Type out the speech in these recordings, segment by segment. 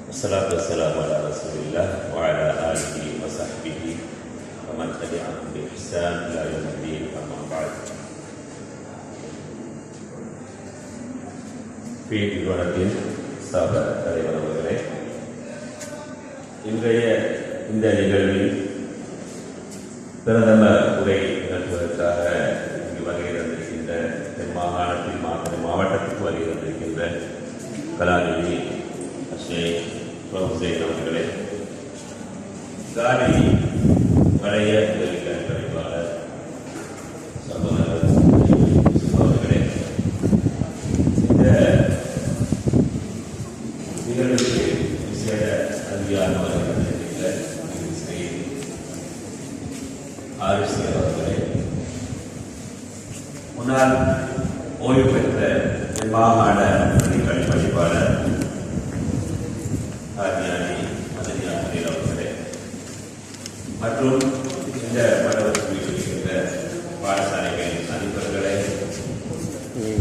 والصلاة والسلام على رسول الله وعلى آله وصحبه ومن تبعهم بإحسان إلى يوم الدين أما بعد. நிறுவனத்தின் ஸ்தாபக தலைவர் அவர்களே, இன்றைய இந்த நிகழ்வில் பிரதம உரை நிகழ்த்துவதற்காக இங்கு வருகை தந்திருக்கின்ற தென் மாகாணத்தில் மாவட்டத்துக்கு வருகை தந்திருக்கின்ற கலாநிதி ஹுசைன் அவர்களே, காலி வளைய உதவிக்கண் பணிப்பாளர் சகோதரர் அவர்களே, இந்த நிகழ்வுக்கு விசேட அதிகாரமாக இருக்கின்ற ஸ்ரீ ஆரிசி அவர்களே, முன்னாள் ஓய்வு பெற்ற மாகாண பணிகள் பணிப்பாளர் அவர்களே, மற்றும் இந்த மண்டபத்தில் இருக்கின்ற பாடசாலைகளின் அதிபர்களே,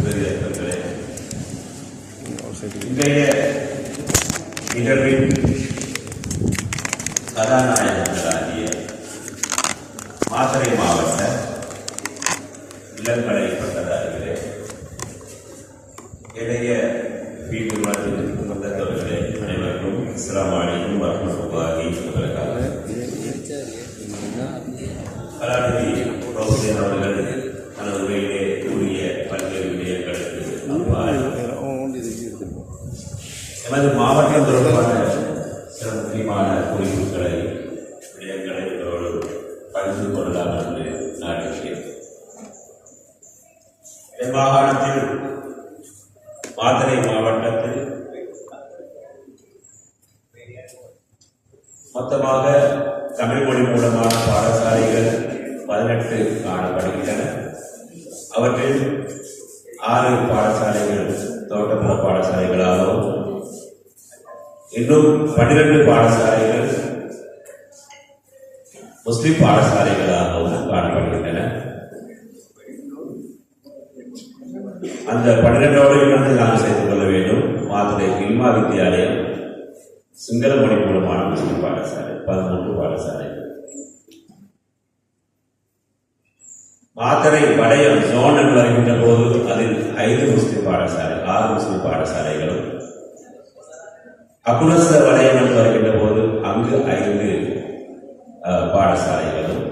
விருந்தினர்களே, இன்றைய நிகழ்வின் கதாநாயகர்களாகிய மாத்தறை மாவட்ட இளங்கலை பட்டதாரிகளே, இளைய நிறுவனத்தின் வந்தவர்களே, அனைவருக்கும் அஸ்ஸலாமு அலைக்கும் வரஹ்மத்துல்லாஹி வபரகாத்துஹு. கலாநிதி ஹுசைன் அவர்கள் தனது உரையிலே கூறிய பல்வேறு விடயங்களுக்கு எமது மாவட்டம் தொடர்பான சில முக்கியமான குறிப்புகளை விடயங்களை இவரோடு பகிர்ந்து கொள்ளலாம் என்று நாடுகிறேன். மாகாணத்தில் மாத்தறை மாவட்டத்தில் மொத்தமாக தமிழ் மொழி மூலமான பாடசாலைகள் 18 காணப்படுகின்றன. அவற்றில் 6 பாடசாலைகள் தோட்டப்புற பாடசாலைகளாகவும், இன்னும் 12 பாடசாலைகள் முஸ்லிம் பாடசாலைகளாகவும் காணப்படுகின்றன. அந்த 12ஓடு இணைந்து நாம் செய்து கொள்ள வேண்டும். மாத்தறை இல்மா வித்தியாலயம் சிங்கள மொழி மூலமான முஸ்லிம் பாடசாலை 13 பாடசாலைகள். மாத்தறை வளையம் ஜோன் என்று வருகின்ற போது அதில் 5 முஸ்லிம் பாடசாலை 6 முஸ்லிம் பாடசாலைகளும், அக்குலச வளையம் என்று வருகின்ற போது அங்கு 5 பாடசாலைகளும்,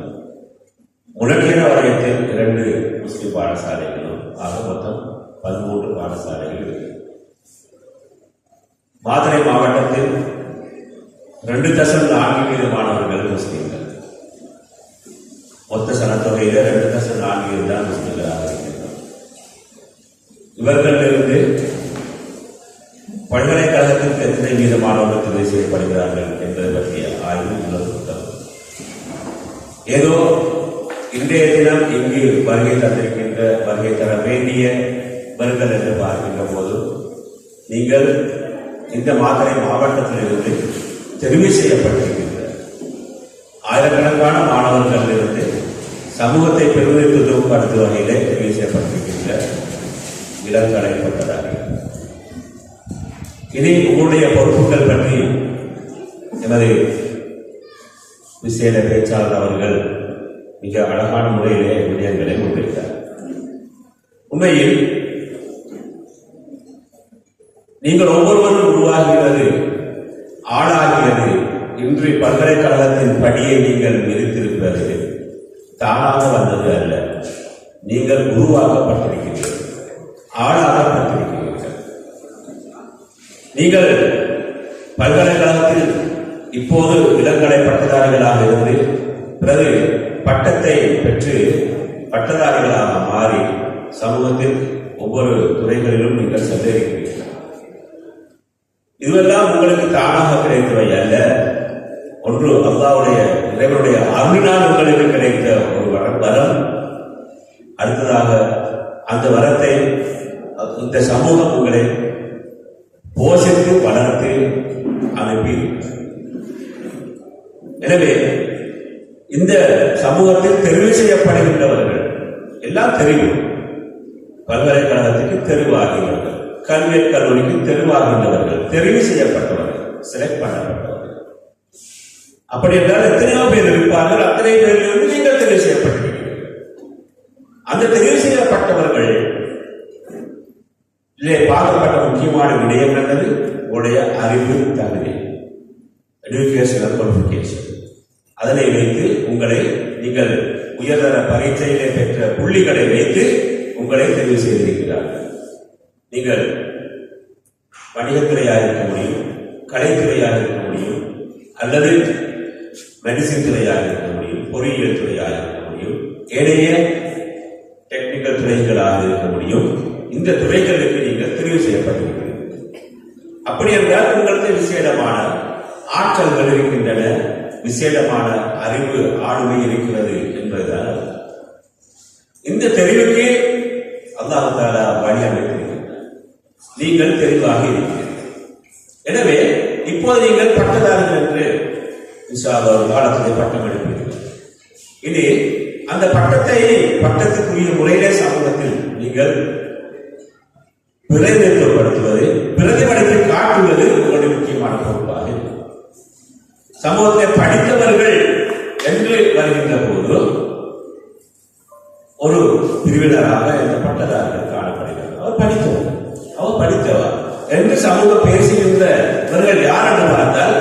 முழக்கீர வளையத்தில் 2 முஸ்லிம் பாடசாலைகளும், ஆக மொத்தம் 13 பாடசாலைகள் இருக்கு. மாத்தறை மாவட்டத்தில் 2.4% மாணவர்கள் முஸ்லிம்கள். மொத்த சனத்தொகையில 2.4% தான் முஸ்லிம்களாக இருக்கின்றனர். இவர்களிலிருந்து பல்கலைக்கழகத்திற்கு எத்தனை வீத மாணவர்கள் தெரிவு செய்யப்படுகிறார்கள் என்பதை பற்றிய ஆய்வு உள்ள புத்தகம். ஏதோ இன்றைய தினம் இங்கு வருகை தர வேண்டியவர்கள் என்று பார்க்கின்ற போது நீங்கள் இந்த மாத்தறை மாவட்டத்திலிருந்து தெரிவு செய்யப்பட்டிருக்கின்ற ஆயிரக்கணக்கான மாணவர்கள் இருந்து சமூகத்தை பிரதிநிதித்துவப்படுத்தும் வகையிலே தெரிவு செய்யப்பட்டிருக்கின்ற இளங்கலை பட்டதாரிகள். இனி உங்களுடைய பொறுப்புகள் பற்றி எமது விசேட பேச்சாளர் அவர்கள் மிக அழகான முறையிலே விடயங்களை முன்வைத்தார். உண்மையில் நீங்கள் ஒவ்வொருவரும் உருவாகிறது, ஆளாகிறது, இன்று பல்கலைக்கழகத்தின் படியை நீங்கள் மிதித்திருப்பது தானாக வந்தது அல்ல. நீங்கள் உருவாக்கப்பட்டிருக்கிறீர்கள், ஆளாகப்பட்டிருக்கிறீர்கள். நீங்கள் பல்கலைக்கழகத்தில் இப்போது இளங்கலை பட்டதாரிகளாக இருந்து பிறகு பட்டத்தை பெற்று பட்டதாரிகளாக மாறி சமூகத்தில் ஒவ்வொரு துறைகளிலும் நீங்கள் சென்றிருக்கிறீர்கள். இதுவெல்லாம் உங்களுக்கு தானாக கிடைத்தவை அல்ல. ஒன்று அல்லாஹ்வுடைய இறைவனுடைய அருளினால் உங்களுக்கு கிடைத்த ஒரு வரம். அடுத்ததாக அந்த வரத்தை இந்த சமூகம் உங்களை போஷித்து வளர்த்து அனுப்பி. எனவே இந்த சமூகத்தில் தெரிவு செய்யப்படுகின்றவர்கள் எல்லாம் தெரிவு, பல்கலைக்கழகத்துக்கு தெரிவாகியவர்கள், கல்வியற் கல்லூரிக்கு தெரிவாகின்றவர்கள், தெரிவு செய்யப்பட்டவர்கள், செலக்ட் பண்ணப்பட்டவர்கள். அப்படி என்றால் எத்தனையோ பேர் இருப்பார்கள். அத்தனை பேரிலிருந்து நீங்கள் தெரிவு செய்யப்பட்டிருக்கிறீர்கள். அந்த தெரிவு செய்யப்பட்டவர்கள் பார்க்கப்பட்ட முக்கியமான விடயம் என்னது? உங்களுடைய அறிவு தகுதி, எஜுகேஷனல் குவாலிஃபிகேஷன். அதனை வைத்து உங்களை நீங்கள் உயர்தர பரீட்சையிலே பெற்ற புள்ளிகளை வைத்து உங்களை தெரிவு செய்திருக்கிறார்கள். நீங்கள் வணிகத்துறையாக இருக்க முடியும், கலைத்துறையாக இருக்க முடியும், அல்லது மெடிசின் துறையாக இருக்க முடியும், பொறியியல் துறையாக இருக்க முடியும், ஏனைய டெக்னிக்கல் துறைகளாக இருக்க முடியும். இந்த துறைகளுக்கு நீங்கள் தெரிவு செய்யப்பட்டிருக்கிறீர்கள். அப்படி என்றால் உங்களுக்கு விசேடமான ஆற்றல்கள் இருக்கின்றன, விசேடமான அறிவு ஆளுமை இருக்கிறது என்பதுதான். இந்த தெரிவுக்கு அல்லாஹ் தஆலா வழி அமைத்திருக்கிறார். நீங்கள் தெரிவாக இருக்கிறீர்கள். எனவே இப்போது நீங்கள் பட்டதாரிகள் என்று இன்ஷா அல்லாஹ் ஒரு காலத்திலே பட்டம் எடுப்பீர்கள். இனி அந்த பட்டத்துக்குரிய முறையிலே சமூகத்தில் நீங்கள் பிரதிநிதித்துவப்படுத்துவது, பிரதிபலித்து காட்டுவது உங்களுடைய முக்கியமான பொறுப்பாக இருக்கும். சமூகத்தை படித்தவர்கள் என்று வருகின்ற போது ஒரு பிரிவினராக இந்த பட்டதாரிகள் காணப்படுகிறார். அவர் படித்தவர் என்று சமூகம் பேசுகின்றவர்கள் யார் என்று பார்த்தால்,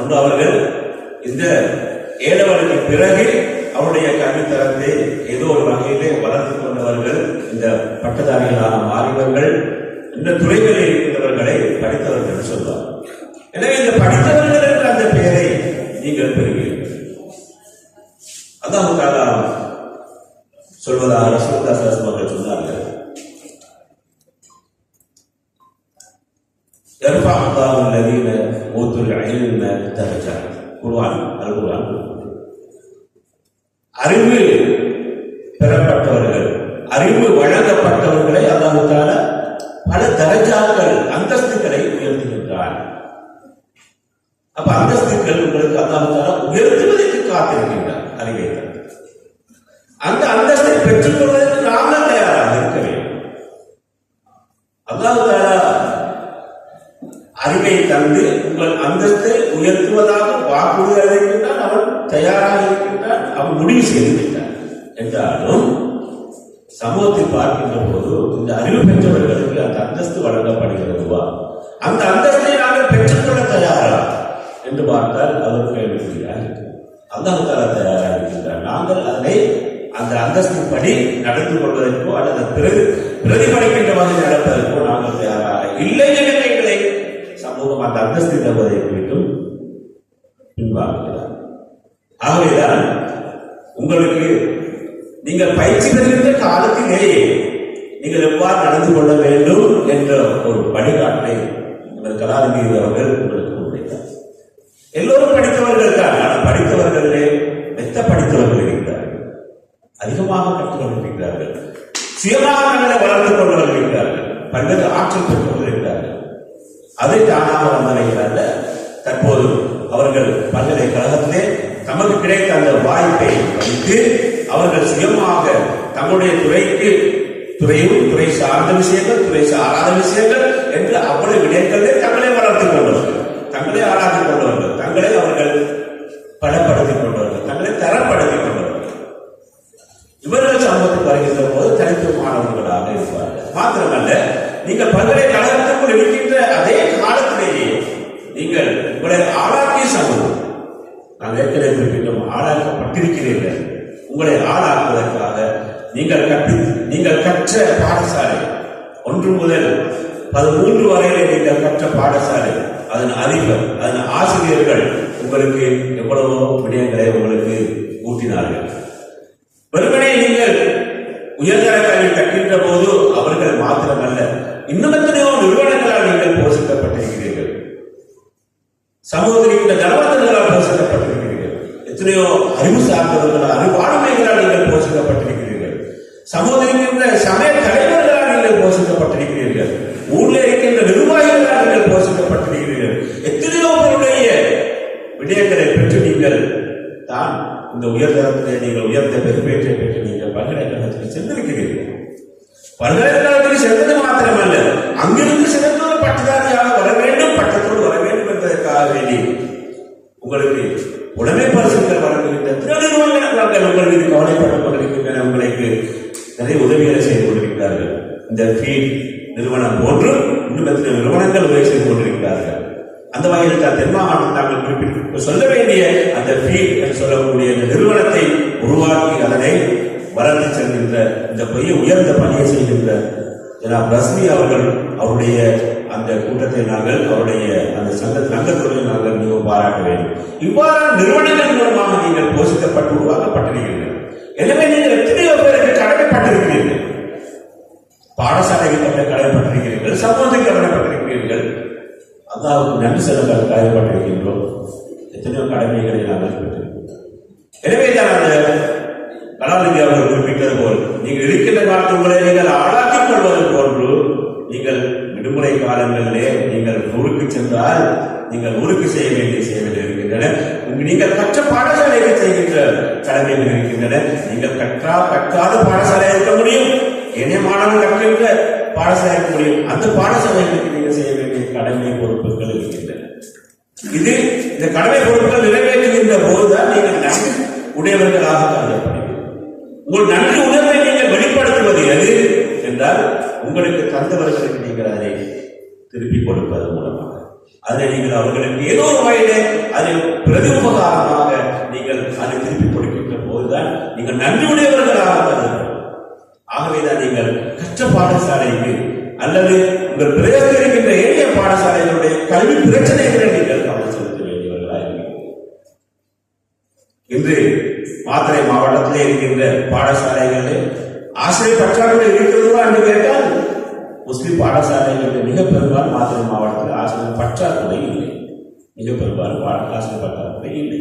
ஒன்று அவர்கள் இந்த ஏழவருக்கு பிறகு அவருடைய கல்வித்தரத்தை ஏதோ ஒரு வகையிலே வளர்த்துக் கொண்டவர்கள், இந்த பட்டதாரிகளான மாறியவர்கள், இந்த துறைகளில் இருக்கின்றவர்களை படித்தவர்கள் சொல்வார். எனவே இந்த படித்தவர்கள் என்ற அந்த பெயரை நீங்கள் பெறுவீர்கள். அல்லாஹ் தஆலா சொல்வதாக ரசூலுல்லாஹி ஸல்லல்லாஹு அலைஹி வஸல்லம் சொன்னார்கள், யர்ஃபஅு அல்லாஹு அல்லதீன ஊதுல் இல்ம தரஜாத். குர்ஆன், அல் குர்ஆன். அறிவு பெறப்பட்டவர்கள், அறிவு வழங்கப்பட்டவர்களை அல்லாஹ் தஆலா பல தரஜாக்கள், அந்தஸ்துகளை உயர்த்துகின்றார். அப்ப அந்தஸ்துகள் உங்களுக்கு அல்லாஹ் தஆலா உயர்த்துவதற்கு காத்திருக்கின்றார். அறிவை அந்த அந்தஸ்தை பெற்றுக் கொள்வதற்கு நாங்கள் தயாராக இருக்க வேண்டும். அல்லாஹ் தஆலா அறிவை தந்து உங்கள் அந்தஸ்தை உயர்த்துவதாக வாக்குறுதி அளிக்கின்றான். அவன் தயாராக இருக்கின்றான், அவன் முடிவு செய்திருக்கிறான். என்றாலும் சமூகத்தில் பார்க்கின்ற போது இந்த அறிவு பெற்றவர்களுக்கு அந்த அந்தஸ்து வழங்கப்படுகிறதுவா, அந்த அந்தஸ்தை நாங்கள் பெற்றுக்கொள்ள தயாரா என்று பார்த்தால் அவர் கேள்விக்குறியாக இருக்கிறார். அல்லாஹ் தஆலா தயாராக இருக்கின்றார். நாங்கள் அதனை அந்த அந்தஸ்தின் படி நடந்து கொள்வதற்கோ அல்லது பிரதிபலிக்கின்ற வகையில் நடப்பதற்கோ நாங்கள் தயாராக இல்லை என்ற எங்களை சமூகம் அந்த அந்தஸ்தை தருவதை குறித்தும் பின்வாங்குகிறார். ஆகவேதான் உங்களுக்கு நீங்கள் பயிற்சி பெறுகின்ற காலத்திலேயே நீங்கள் எவ்வாறு நடந்து கொள்ள வேண்டும் என்ற ஒரு வழிகாட்டை கலாநிதி அவர்கள் உங்களுக்கு முன்வைத்தார். எல்லோரும் படித்தவர்கள் தான், ஆனால் படித்தவர்களே மெத்த படித்தவர்கள் இருக்கிறார்கள், அதிகமாக கற்றுக்கொண்டு இருக்கிறார்கள், சுயமாக தங்களை வளர்த்துக் கொண்டவர்கள் இருக்கிறார்கள், பல்வேறு ஆற்றல் பெற்றவர்கள் இருக்கிறார்கள். அதை தானாக வந்தடைகிறார்கள். தற்போது அவர்கள் பல்கலைக்கழகத்திலே தமக்கு கிடைத்த அந்த வாய்ப்பை வைத்து அவர்கள் சுயமாக தங்களுடைய துறை சார்ந்த விஷயங்கள், துறை சாராத விஷயங்கள் என்று அவ்வளவு விடயங்களே தங்களை வளர்த்துக் கொண்டவர்கள், தங்களை ஆராய்ந்து கொண்டவர்கள், தங்களை அவர்கள் பலப்படுத்திக் கொண்டவர்கள், தங்களை தரப்படுத்திக் கொண்டவர்கள். இவர்கள் சமூகத்துக்கு வருகின்ற போது தனித்துவமானவர்களாக இருப்பார்கள். மாத்திரமல்ல, நீங்கள் பல்கலைக்கழகத்திற்குள் இருக்கின்ற அதே காலத்திலேயே நீங்கள் உங்களை ஆளாக்கிய சமூகம், நாங்கள் ஏற்கனவே குறிப்பிட்டோம், ஆளாக்கப்பட்டிருக்கிறீர்கள். உங்களை ஆளாக்குவதற்காக நீங்கள் கற்ற பாடசாலை 1 முதல் 13 வரையிலே நீங்கள் கற்ற பாடசாலை, அதன் அதிபர், அதன் ஆசிரியர்கள் உங்களுக்கு எவ்வளவோ விடயங்களை உங்களுக்கு ஊட்டினார்கள். வெறுமனே நீங்கள் உயர்தர கல்வி கற்கின்ற போது அவர்கள் மாத்திரமல்ல, இன்னும் எத்தனையோ நிறுவனங்களால் நீங்கள் போஷிக்கப்பட்டிருக்கிறீர்கள். சமூகத்தில் இந்த தனவந்தர்களால் போஷிக்கப்பட்டிருக்கிறீர்கள். எத்தனையோ அறிவு சார்ந்தவர்களால், அறிவாளுமைகளால் நீங்கள் போஷிக்கப்பட்டிருக்கிறீர்கள். சமூகத்தில் இருக்கின்ற சமய தலைவர்களால் நீங்கள் போஷிக்கப்பட்டிருக்கிறீர்கள். ஊரில் இருக்கின்ற நிர்வாகிகளால் நீங்கள் போஷிக்கப்பட்டிருக்கிறீர்கள். எத்தனையோ பேருடைய விடயங்களை பெற்று நீங்கள் தான் இந்த உயர்தரத்திலே நீங்கள் உயர்ந்த பெருமேற்றை பெற்று நீங்கள் பல்கலைக்கழகத்தில் சென்றிருக்கிறீர்கள். பல்கலைக்கழகத்தில் சென்றது மாத்திரமல்ல, அங்கிருந்து சிறந்த பட்டதாரியாக வர வேண்டும், பட்டத்தோடு வர வேண்டும் என்பதற்காக அந்த வகையில் தான் தென் மாகாணத்தில் நாங்கள் குறிப்பிட்டு சொல்ல வேண்டிய அந்த ஃபீல்ட் என்று சொல்லக்கூடிய இந்த நிறுவனத்தை உருவாக்கி அதனை வளர்த்து செல்கின்ற இந்த பெரிய உயர்ந்த பணியை செய்கின்ற ஜனாப் ரஸ்மி அவர்கள் அவருடைய அந்த கூட்டத்தை நாங்கள் அவருடைய அந்த சங்கத்துறையை நாங்கள் மிகவும் பாராட்ட வேண்டும். இவ்வாறான நிறுவனங்கள் மூலமாக நீங்கள் போஷிக்கப்பட்டு உருவாக்கப்பட்டிருக்கிறீர்கள். எனவே நீங்கள் எத்தனையோ பேருக்கு கடமைப்பட்டிருக்கிறீர்கள். பாடசாலைகள் கடமைப்பட்டிருக்கிறீர்கள், சமூகத்தில் கடமைப்பட்டிருக்கிறீர்கள், அல்லாஹ்வுக்கு நன்றி செலுத்த கடமைப்பட்டிருக்கின்றோம். எத்தனையோ கடமைகளை நாங்கள் பெற்றிருக்கிறோம். எனவே தான் அந்த கலாநிதி அவர்கள் குறிப்பிட்டது போல் நீங்கள் இருக்கின்ற காலத்தில் உங்களை நீங்கள் ஆளாக்கிக் கொள்வது போன்று நீங்கள் விடுமுறை காலங்களிலே நீங்கள் ஊருக்கு சென்றால் நீங்கள் ஊருக்கு செய்ய வேண்டிய சேவைகள் இருக்கின்றன. நீங்கள் கற்ற பாடசாலைகள் செய்கின்ற கடமைகள் இருக்கின்றன. நீங்கள் கற்காத பாடசாலை இருக்க முடியும், ஏனைய மாணவர்கள் கற்கின்ற பாடசாலை இருக்க முடியும். அந்த பாடசாலைகளுக்கு நீங்கள் செய்ய வேண்டிய கடமை பொறுப்புகள் இருக்கின்றன. இது இந்த கடமை பொறுப்புகள் நிறைவேற்றுகின்ற போதுதான் நீங்கள் நன்றி உடையவர்களாக கருதப்படுகிறீர்கள். உங்கள் நன்றி உணர்வை நீங்கள் வெளிப்படுத்துவது எது என்றால் உங்களுக்கு தந்தவர்களுக்கு நீங்கள் அதை திருப்பி கொடுப்பது மூலமாக அதை நீங்கள் அவர்களுக்கு ஏதோ ஒரு வகையிலே அதை பிரதி உபகாரமாக நீங்கள் அதை திருப்பி கொடுக்கின்ற போதுதான் நீங்கள் நன்றி உடையவர்களாக கருதப்படும். ஆகவேதான் நீங்கள் கற்ற பாடசாலைக்கு அல்லது உங்கள் பிரதேசத்தில் இருக்கின்ற ஏனைய பாடசாலைகளுடைய கல்வி பிரச்சனைகளை நீங்கள் கவனம் செலுத்த வேண்டியவர்களாக இருக்கிறீர்கள். இன்று மாத்தறை மாவட்டத்திலே இருக்கின்ற பாடசாலைகளில் ஆசிரியர் பற்றாக்குறை இருக்கிறதா என்று கேட்டால் முஸ்லிம் பாடசாலைகளில் மிக பெரும்பாலும் மாத்தறை மாவட்டத்தில் ஆசிரியர் பற்றாக்குறை இல்லை. மிக பெரும்பாலும் ஆசிரியர் பற்றாக்குறை இல்லை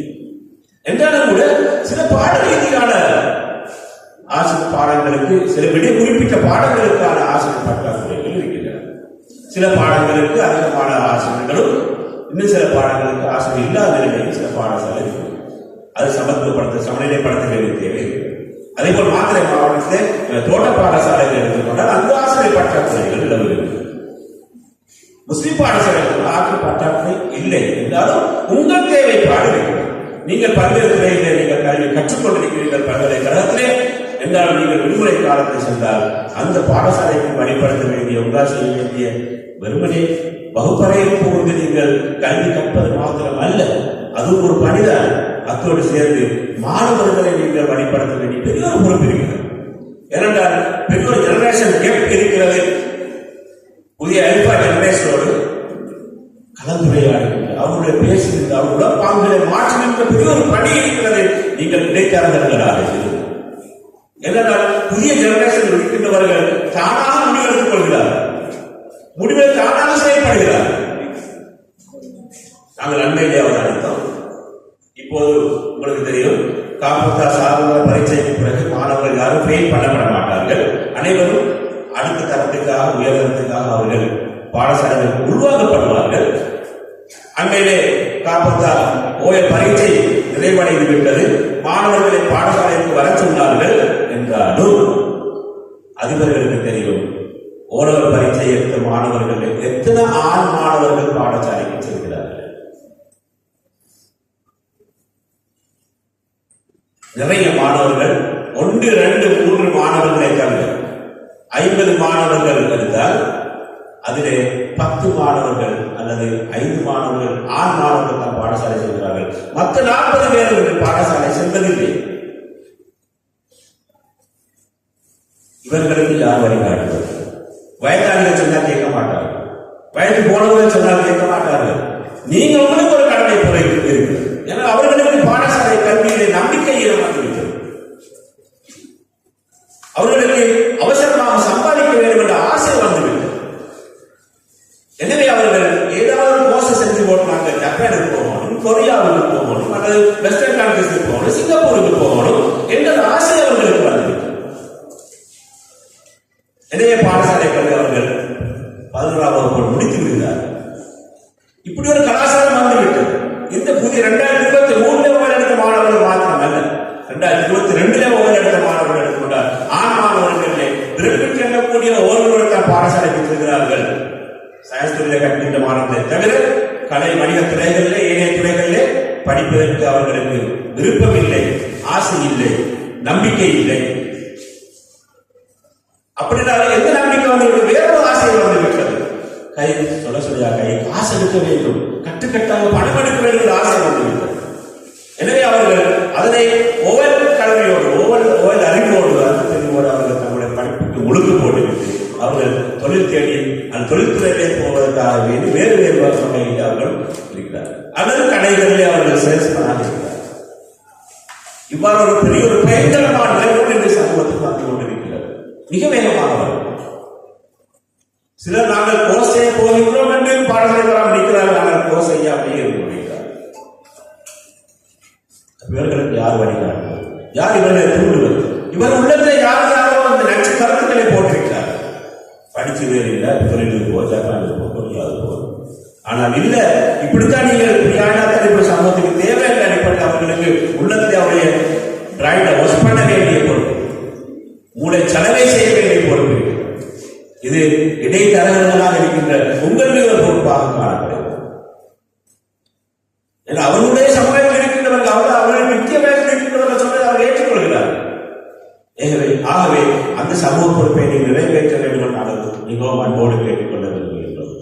என்றாலும் கூட சில பாட ரீதியான ஆசிரியர் பாடங்களுக்கு சில விட குறிப்பிட்ட பாடங்களுக்கான ஆசிரியர் பற்றாக்குறைகள் இருக்கின்றன. சில பாடங்களுக்கு அதிகமான ஆசிரியர்களும் இன்னும் சில பாடங்களுக்கு ஆசிரியர் இல்லாத நிலையில் சில பாடசாலை இருக்கிறது. அது சமநிலைப்படுத்த வேண்டிய தேவை. அதே போல் மாத்தறை மாவட்டத்திலே தோட்ட பாடசாலைகள் எடுத்துக்கொண்டால் அந்த ஆசிரியர் பற்றாக்குறைகள் நிலவுகிறது. முஸ்லிம் பாடசாலைகள் ஆசிரியர் பற்றாக்குறை இல்லை என்றாலும் உங்கள் தேவைப்பாடு இருக்கிறது. நீங்கள் பல்வேறு துறையிலே நீங்கள் கல்வி கற்றுக்கொண்டிருக்கிறீர்கள் பல்கலைக்கழகத்திலே என்றாலும் நீங்கள் விடுமுறை காலத்தை சென்றால் அந்த பாடசாலைக்கு வழிபடுத்த வேண்டிய உங்களால் செய்ய வேண்டிய வெறுமனே வகுப்பறையில் புகுந்து நீங்கள் கல்வி கற்பது மாத்திரம் அல்ல, அதுவும் ஒரு பணிதான். அத்தோடு சேர்ந்து மாணவர்களை நீங்கள் வழிபடுத்த வேண்டிய பெரிய ஒரு பொறுப்பு இருக்கிறது. ஏனென்றால் பெரிய ஒரு ஜெனரேஷன் கேப் இருக்கிறது. புதிய அல்பா ஜெனரேஷனோடு கலந்துரையாடுகின்ற அவருடைய பேசுகின்ற அவருடைய பாங்களை மாற்றுகின்ற பெரிய ஒரு பணி இருக்கிறது. நீங்கள் இடைத்தரகர்களாக இருக்கிறது. ஏனென்றால் புதிய ஜெனரேஷன் இருக்கின்றவர்கள் தானாக முடிவெடுத்துக் கொள்கிறார்கள், முடிவை தானாக செயல்படுகிறார்கள். நாங்கள் அண்மையிலே அவதானித்தோம். இப்போது உங்களுக்கு தெரியும், காப்பத்தா சார்ந்த பரீட்சைக்கு பிறகு மாணவர்கள் யாரும் ஃபெயில் பண்ணப்பட மாட்டார்கள். அனைவரும் அடுத்த தரத்துக்காக உயர்தரத்துக்காக அவர்கள் பாடசாலைகளுக்கு உருவாக்கப்படுவார்கள். அண்மையிலே காப்பத்தா ஓயல் பரீட்சை நிறைவடைந்து விட்டது. மாணவர்களை பாடசாலைக்கு வர சொன்னார்கள் என்றாலும் அதிபர்களுக்கு தெரியும் ஓரளவு பரீட்சை எடுத்த மாணவர்கள் எத்தனை ஆண் மாணவர்கள் பாடசாலைக்கு செல்கிறார்கள். நிறைய மாணவர்கள் 1, 2, 3 மாணவர்களை தவிர 50 மாணவர்கள் எடுத்தால் அதிலே 10 மாணவர்கள் அல்லது 5 மாணவர்கள் ஆண் மாணவர்கள் தான் பாடசாலை செல்கிறார்கள். மற்ற 40 பேர்கள் பாடசாலை செல்வதில்லை. இவர்களுக்கு யார் வழிகாட்டுவது? வயதாளிகள் சொன்னால் கேட்க மாட்டார்கள், வயது போனவர்கள் சொன்னால் கேட்க மாட்டார்கள். நீங்க உங்களுக்கு ஒரு கடமை புரிகிறது. ஏன்னா அவர்களுக்கு பாடசாலை கல்வியிலே நம்பிக்கை வந்துவிட்டது. அவர்களுக்கு அவசரமாக சம்பாதிக்க வேண்டும் என்ற ஆசை வந்துவிட்டது. எனவே அவர்கள் ஏதாவது கோர்ஸ் செஞ்சு போட்டாங்க, ஜப்பானுக்கு போகணும், கொரியாவுக்கு போகணும், அல்லது வெஸ்டர்ன் கண்ட்ரீஸுக்கு போகணும், சிங்கப்பூருக்கு போகணும் என்ற ஆசை அவர்களுக்கு வந்துவிட்டது. எனவே பாடசாலை கல்வி அவர்கள் 11ஆம் வகுப்பு முடித்து விடுகிறார்கள். இப்படி ஒரு கலாச்சாரம் வந்துவிட்டது. இந்த புதிய 2023 எடுத்த மாணவர்கள் மாத்திரம் அல்ல, 2022 எடுத்த மாணவர்கள் எடுத்துக்கொண்டார். ஆண் மாணவர்களிலே பிறப்பிற்கு எண்ணக்கூடிய ஓர்வர்கள் தான் பாடசாலைக்கு செல்கிறார்கள். சயின்ஸ் துறையில கற்கின்ற மாணவர்களை தவிர கலை வணிக துறைகளிலே ஏனைய துறைகளிலே படிப்பதற்கு அவர்களுக்கு விருப்பம் இல்லை, ஆசை இல்லை, நம்பிக்கை இல்லை. அப்படினால எந்த நம்பிக்கை வந்து வேறொரு ஆசை வந்து விட்டது. கை சொல்ல சொல்லியா கை காசு எடுக்க வேண்டும், கற்ற கட்டுக்கட்டாக பணம் எடுக்க வேண்டும் என்ற ஆசை வந்துவிட்டது. எனவே அவர்கள் அதனை ஒவ்வொரு கல்வியோடு ஒவ்வொரு அறிவோடு அறிவோடு அவர்கள் தங்களுடைய படிப்புக்கு ஒழுங்கு போட்டுவிட்டு அவர்கள் தொழில் தேடி அந்த தொழில்துறையிலே போவதற்காக வேண்டி வேறு வேறு வகையில் அவர்கள் இருக்கிறார். அல்லது கடைகளிலே அவர்கள் சேல்ஸ்மேனாக இருக்கிறார். இவ்வாறு ஒரு பெரிய ஒரு பயங்கரமான நிலையோடு இந்த சமூகத்தில் வந்து கொண்டிருக்கிறது. மிக வேகமாக சிலர் நாங்கள் கோர்ஸ் செய்ய போகின்றோம் என்று பாடங்களை வராமல் நிற்கிறார்கள். நாங்கள் கோர்ஸ் செய்ய அப்படியே இருக்கிறார். இவர்களுக்கு யார் வழிகாட்டுவது? யார் இவர்களை தூண்டுவது? இவர் உள்ளத்தில் யார் யாரோ அந்த நச்சு கருத்துக்களை போட்டிருக்கிறார். படிச்சு வேறு இல்லை, தொழிலுக்கு போ, ஜப்பானுக்கு போ, பொருளாது போ. ஆனால் இல்ல, இப்படித்தான் நீங்கள் இப்படி சமூகத்துக்கு தேவையான அடிப்படையில் அவர்களுக்கு உள்ளத்தில் அவருடைய டிரைவை வாஷ் பண்ண வேண்டிய பொறுப்பு, மூளை செலவை செய்ய வேண்டிய பொறுப்பு. இது இடைத்தரகர்களாக இருக்கின்ற உங்களுடைய ஒரு பொறுப்பாக காணப்படுகிறது. அவர்களுடைய சமூகத்தில் இருக்கின்றவர்கள் அவர்கள் முக்கிய வேலையில் இருக்கின்றவர்கள் சொன்னதை அவர் ஏற்றுக்கொள்கிறார். ஆகவே அந்த சமூக பொறுப்பை நீங்கள் நிறைவேற்ற வேண்டும் என்று நாங்கள் மிகவும் அன்போடு கேட்டுக்கொள்ள விரும்புகின்றோம்.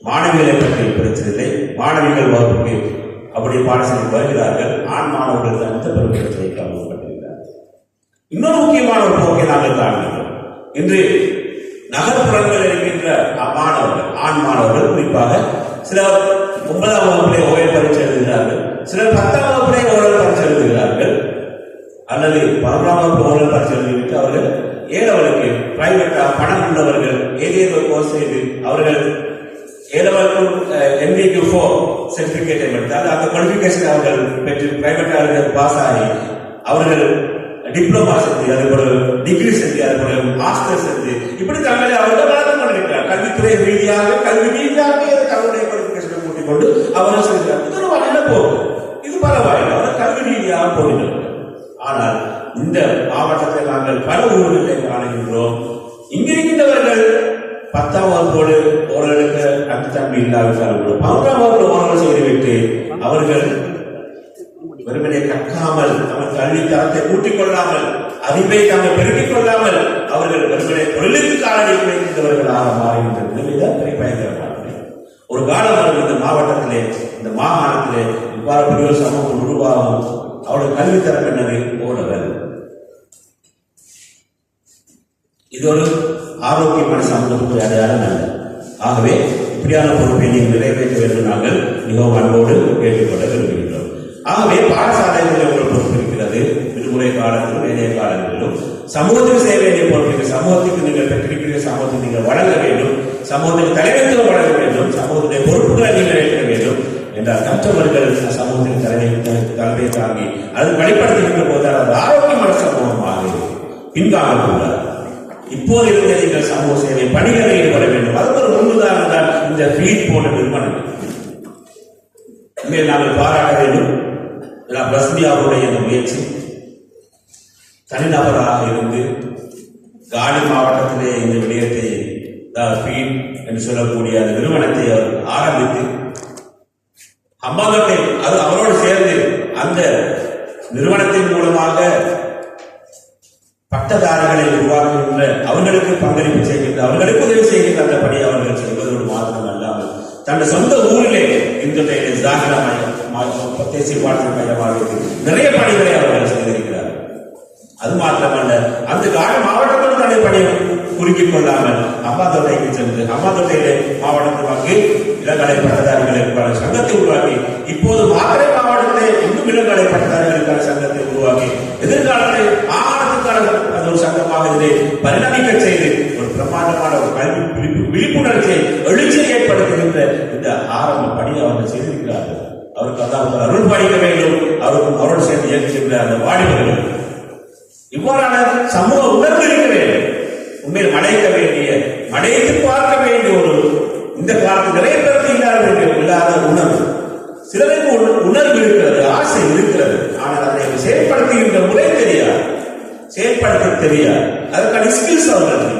மாணவிகளை பற்றி பிரச்சனை, மாணவிகள் வகுப்புக்கு அப்படி பாடசாலை வருகிறார்கள். ஆண் மாணவர்கள் தான் இந்த பெரும் பிரச்சனை கவனிக்கப்பட்டிருக்கிறார்கள். இன்னொரு முக்கியமான ஒரு போக்கை நாங்கள் காண்கிறோம். இன்று நகர்ப்புறங்கள் இருக்கின்ற மாணவர்கள், ஆண் மாணவர்கள் குறிப்பாக சிலர் 9ஆம் வகுப்பிலே ஓயல் பரீட்சை எழுதுகிறார்கள், சிலர் 10ஆம் வகுப்பிலே ஓரல் பரீட்சை எழுதுகிறார்கள், அல்லது 11ஆம் வகுப்பு ஓரல் பரீட்சை எழுதிவிட்டு அவர்கள் ஏழவர்களுக்கு பிரைவேட்டாக பணம் உள்ளவர்கள் ஏதேதோ கோர்ஸ் செய்து அவர்கள் ஏழவர்களுக்கும் MBQ4 சர்டிபிகேட்டை பெற்றால் அந்த குவாலிபிகேஷன் அவர்கள் பெற்று பிரைவேட்டாக பாஸ் ஆகி அவர்கள் டிப்ளமா செஞ்சு, அதுபோல டிகிரி செஞ்சு, அதுபோல மாஸ்டர் செஞ்சு இப்படி தங்களை அவர்கள் வளர்த்து கொண்டிருக்கிறார். கல்வித்துறை ரீதியாக கல்வி ரீதியாக தங்களுடைய குவாலிபிகேஷனை கூட்டிக் கொண்டு அவர்கள் செல்கிறார். இது ஒரு வகையில போகுது, இது பரவாயில்லை, அவர்கள் கல்வி ரீதியாக போகிறார்கள். ஆனால் இந்த மாவட்டத்தை நாங்கள் பல ஊர்களிலே காணுகின்றோம். இங்கிருக்கின்றவர்கள் 10ஆம் வகுப்போடு ஓரளவுக்கு அந்த தன்மை இல்லாவிட்டாலும் 11ஆம் வகுப்பு ஓரளவு செய்துவிட்டு அவர்கள் வெறுமனை கற்காமல், தங்கள் கல்வி தரத்தை கூட்டிக் கொள்ளாமல், அறிவை தாங்கள் பெருக்கிக் கொள்ளாமல் அவர்கள் வெறுமனை தொழிலுக்கு காலடி வைக்கின்றவர்களாக மாறுகின்ற நிலைமைதான் பெரிய பயங்கரமானது. ஒரு காலம் இந்த மாவட்டத்திலே, இந்த மாகாணத்திலே இவ்வாறு பெரிய சமூகம் உருவாகும். அவருடைய கல்வி தரம் என்னது? ஓரளவு. இது ஒரு ஆரோக்கியமான சமூகத்துக்கு அடையாளம் அல்ல. ஆகவே இப்படியான பொறுப்பை நீங்கள் நிறைவேற்ற வேண்டும் நாங்கள் மிகவும் அன்போடு கேட்டுக்கொள்ள விரும்புகின்றோம். ஆகவே பாடசாலைகளில் ஒரு பொறுப்பு இருக்கிறது. விடுமுறை காலத்திலும் வேலைய காலங்களிலும் சமூகத்துக்கு செய்ய வேண்டிய பொறுப்பு. சமூகத்துக்கு நீங்கள் பெற்றிருக்கிற சமூகத்துக்கு நீங்கள் வழங்க வேண்டும், சமூகத்துக்கு தலைமைத்துவம் வழங்க வேண்டும், சமூகத்துடைய பொறுப்புகளை நீங்கள் ஏற்க வேண்டும் என்றால் கற்றவர்கள் சமூகத்தின் தலைமையை தாங்கி அது வெளிப்படுத்துகின்ற போது அது ஆரோக்கியமான சமூகமாக பின்காணக்கூடாது. இப்போது இருந்த நீங்கள் சமூக சேவை பணிகளை ஈடுபட வேண்டும். அது ஒரு முன்னுதாரணம் தான் இந்த ஃபீட் போன்ற நிறுவனம். நாங்கள் பாராட்ட வேண்டும். பஸ்மியாவுடைய இந்த முயற்சி தனிநபராக இருந்து காலி மாவட்டத்திலே இந்த விடயத்தை ஃபீட் என்று சொல்லக்கூடிய அந்த நிறுவனத்தை அவர் ஆரம்பித்து அம்மாக்களை அது அவரோடு சேர்ந்து அந்த நிறுவனத்தின் மூலமாக பட்டதாரிகளை உருவாக்குகின்ற, அவர்களுக்கு பங்களிப்பு செய்கின்ற, அவர்களுக்கு உதவி செய்கின்ற அந்த பணி அவர்கள் செய்வதோடு மாத்திரம் அல்லாமல் தன்னுடைய சொந்த ஊரிலே இன்றைய ஜாகிரா தேசிய பாடசாலை மையமாக நிறைய பணிகளை அவர்கள் செய்திருக்கிறார். அது மாத்திரமல்ல, அந்த காடு மாவட்டத்தோடு தன்னை பணியை குறுக்கிக் கொள்ளாமல் அம்மாதோட்டைக்கு சென்று அம்மாதோட்டையிலே மாவட்டத்துக்கு இளங்கலை பட்டதாரிகளுக்கான சங்கத்தை உருவாக்கி இப்போது மாத்திரை மாவட்டத்திலே இன்னும் இளங்கலை பட்டதாரிகளுக்கான சங்கத்தை உருவாக்கி எதிர்காலத்தில் மாகாணத்துக்கான அது ஒரு சங்கமாக இதை பரிணமிக்க செய்து ஒரு பிரமாண்டமான ஒரு கல்வி விழிப்புணர்ச்சியை எழுச்சியை ஏற்படுத்துகின்ற இந்த ஆரம்ப பணியை அவர்கள் செய்திருக்கிறார்கள். அவருக்கு அதாவது அருள் பாடிக்க வேண்டும், அவருக்கும் அவரோடு சேர்ந்து இயக்குகின்ற அந்த வாடிக்கைகள் இவ்வாறான சமூக உணர்வு இருக்க வேண்டும். உண்மையில் மடைக்க வேண்டிய, மடைத்து பார்க்க வேண்டிய ஒரு இந்த காலத்தில் நிறைய பேருக்கு இல்லாத உணர்வு, சிலருக்கு உணர்வு இருக்கிறது, ஆசை இருக்கிறது. ஆனால் அதை செயல்படுத்துகின்ற முறை தெரியாது, செயல்படுத்த தெரியாது, அதற்கான ஸ்கில்ஸ் அவர்கள்.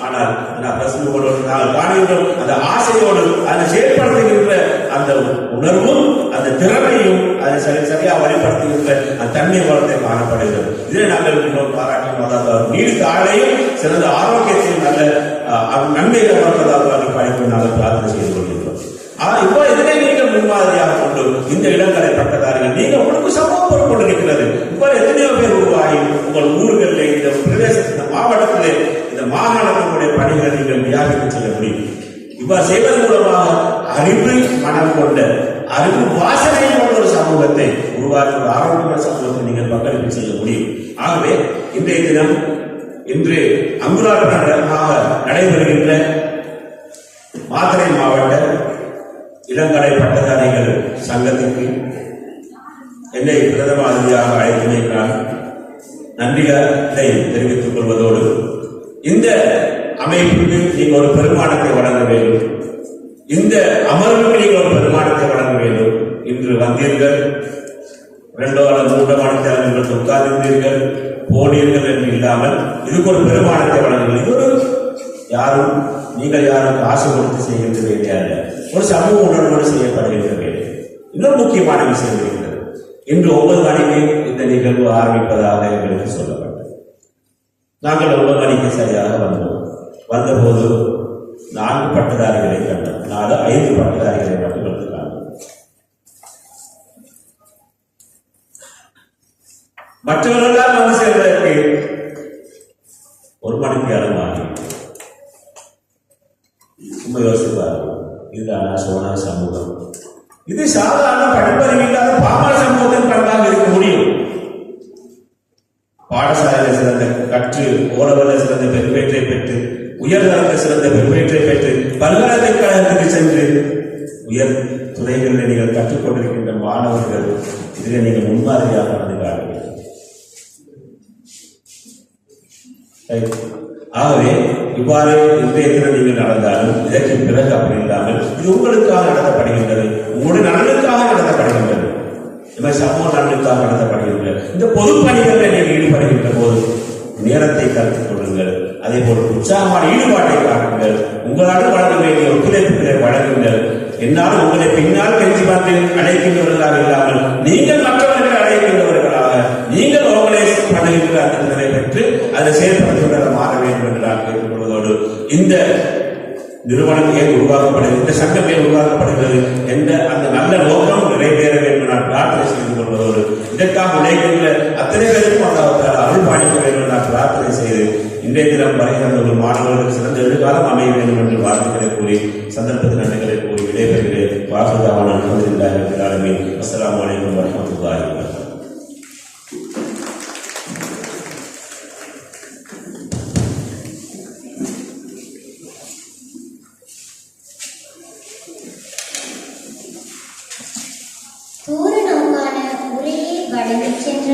ஆனால் நாங்கள் காணுகின்றோம் அந்த ஆசையோடு அதை செயல்படுத்துகின்ற அந்த உணர்வும் அந்த திறமையும் அதை சரியாக வழிபடுத்துகின்ற அந்த தன்மை வளத்தை காணப்படுகிறது. இதை நாங்கள் இன்னொரு பாராட்டும். அதாவது நீடித்த ஆளையும் சிறந்த ஆரோக்கியத்தையும் நல்ல நன்மைகள் வளர்ப்பதாக படிப்பு நாங்கள் பிரார்த்தனை செய்து கொள்கின்றோம். ஆனால் இப்போ இதனை நீங்கள் முன்மாதிரியாக முடியும். இவ்வாறு செய்வதன் மூலமாக அறிவு மனம் கொண்ட அறிவு வாசனை கொண்ட ஒரு சமூகத்தை உருவாக்கி ஒரு ஆரோக்கியமான சமூகத்தை நீங்கள் பங்களிப்பு செய்ய முடியும். ஆகவே இன்றைய தினம் இன்று அங்குரார்த்தமாக நடைபெறுகின்ற மாத்தறை மாவட்ட இளங்கலை பட்டதாரிகள் சங்கத்திற்கு என்னை பிரதம அதிதியாக அழைத்தமைக்காக நன்றிகளை தெரிவித்துக் கொள்வதோடு இந்த அமைப்புக்கு நீங்கள் ஒரு பெருமானத்தை வழங்க வேண்டும், இந்த அமர்வுக்கு நீங்கள் ஒரு பெருமானத்தை வழங்க வேண்டும். இன்று வந்தீர்கள், 2 அல்லது 3 மாதத்தில் நீங்கள் உட்கார்ந்திருந்தீர்கள், போனீர்கள் என்று இல்லாமல் இதுக்கு ஒரு பெருமானத்தை வழங்குங்கள். இது ஒரு யாரும் நீங்கள் யாரும் காசு கொடுத்து செய்கின்ற வேண்டிய ஒரு சமூக உணர்வோடு செய்யப்படுகின்ற வேலை. இன்னொரு முக்கியமான விஷயம் இருக்கிறது. இன்று 9 மணிக்கு இந்த நிகழ்வு ஆரம்பிப்பதாக எங்களுக்கு சொல்லப்பட்டது. நாங்கள் 9 மணிக்கு சரியாக வந்தோம். வந்தபோது 4 பட்டதாரிகளை கண்டோம். 5 பட்டதாரிகளை மட்டும் எடுத்துக்காங்க. மற்றவர்களெல்லாம் வந்து சேர்வதற்கு 1 மணிக்கு அளவாகி சும்மா யோசிப்பார்கள். இதுதானா சோனா சமூகம்? இது சாதாரண படிப்பறிவு இல்லாத பாமர சமூகத்தின் பண்பாக இருக்க முடியும். பாடசாலையில் சிறந்த கற்று ஓலவரில் சிறந்த பெரும்பேற்றை பெற்று உயர்தரத்தில் சிறந்த பெரும்பேற்றை பெற்று பல்கலைக்கழகத்துக்கு சென்று உயர் துறைகளில் நீங்கள் கற்றுக்கொண்டிருக்கின்ற மாணவர்கள் இதில் நீங்கள் முன்மாதிரியாக நடந்துகிறார்கள். ஆகவே இவ்வாறு இன்றைய தினம் நீங்கள் நடந்தாலும் இதற்கு பிறகு அப்படி இல்லாமல் இது உங்களுக்காக நடத்தப்படுகின்றது, உங்களுடைய நலனுக்காக நடத்தப்படுகின்றது, சமூக நலனுக்காக நடத்தப்படுகின்றது. இந்த பொது பணிகளில் நீங்கள் ஈடுபடுகின்ற போது நேரத்தை கருத்தில் கொள்ளுங்கள். அதே போல் உற்சாகமான ஈடுபாட்டை காட்டுங்கள். உங்களால் வழங்க வேண்டிய ஒத்துழைப்புகளை வழங்குங்கள். என்னால் உங்களை பின்னால் கெஞ்சி பார்த்து அழைக்கின்றவர்களாக இல்லாமல் நீங்கள் மற்றவர்களை அழைக்கின்றவர்களாக நீங்கள் ஆர்கனைஸ் பண்ணுகின்ற அந்த திறனை பெற்று அதை செயல்படுத்துவதாக மாற வேண்டும் என்று நான் கேட்டுக்கொள்வதோடு இந்த நிறுவனம் ஏன் உருவாக்கப்படுகிறது, இந்த சங்கம் ஏன் உருவாக்கப்படுகிறது என்ற அந்த நல்ல நோக்கம் நிறைவேற வேண்டும் நான் பிரார்த்தனை செய்து கொள்வதோடு இதற்காக உழைக்கின்ற அத்தனை பேருக்கும் அருள் பாணிக்க வேண்டும் நான் பிரார்த்தனை செய்து இன்றைய தினம் வருகின்ற ஒரு மாணவர்களுக்கு சிறந்த எதிர்காலம் அமைய வேண்டும் என்று வார்த்தைகளை கூறி சந்தர்ப்பத்தில் நன்றிகளை கூறி விடைபெறுகிறேன். வாக்குதாவான அல்ஹம்துலில்லாஹி. அஸ்ஸலாமு அலைக்கும் வரஹ்மத்துல்லாஹி வபரகாத்துஹு. பூரணமான உரையை வழங்கிச் சென்ற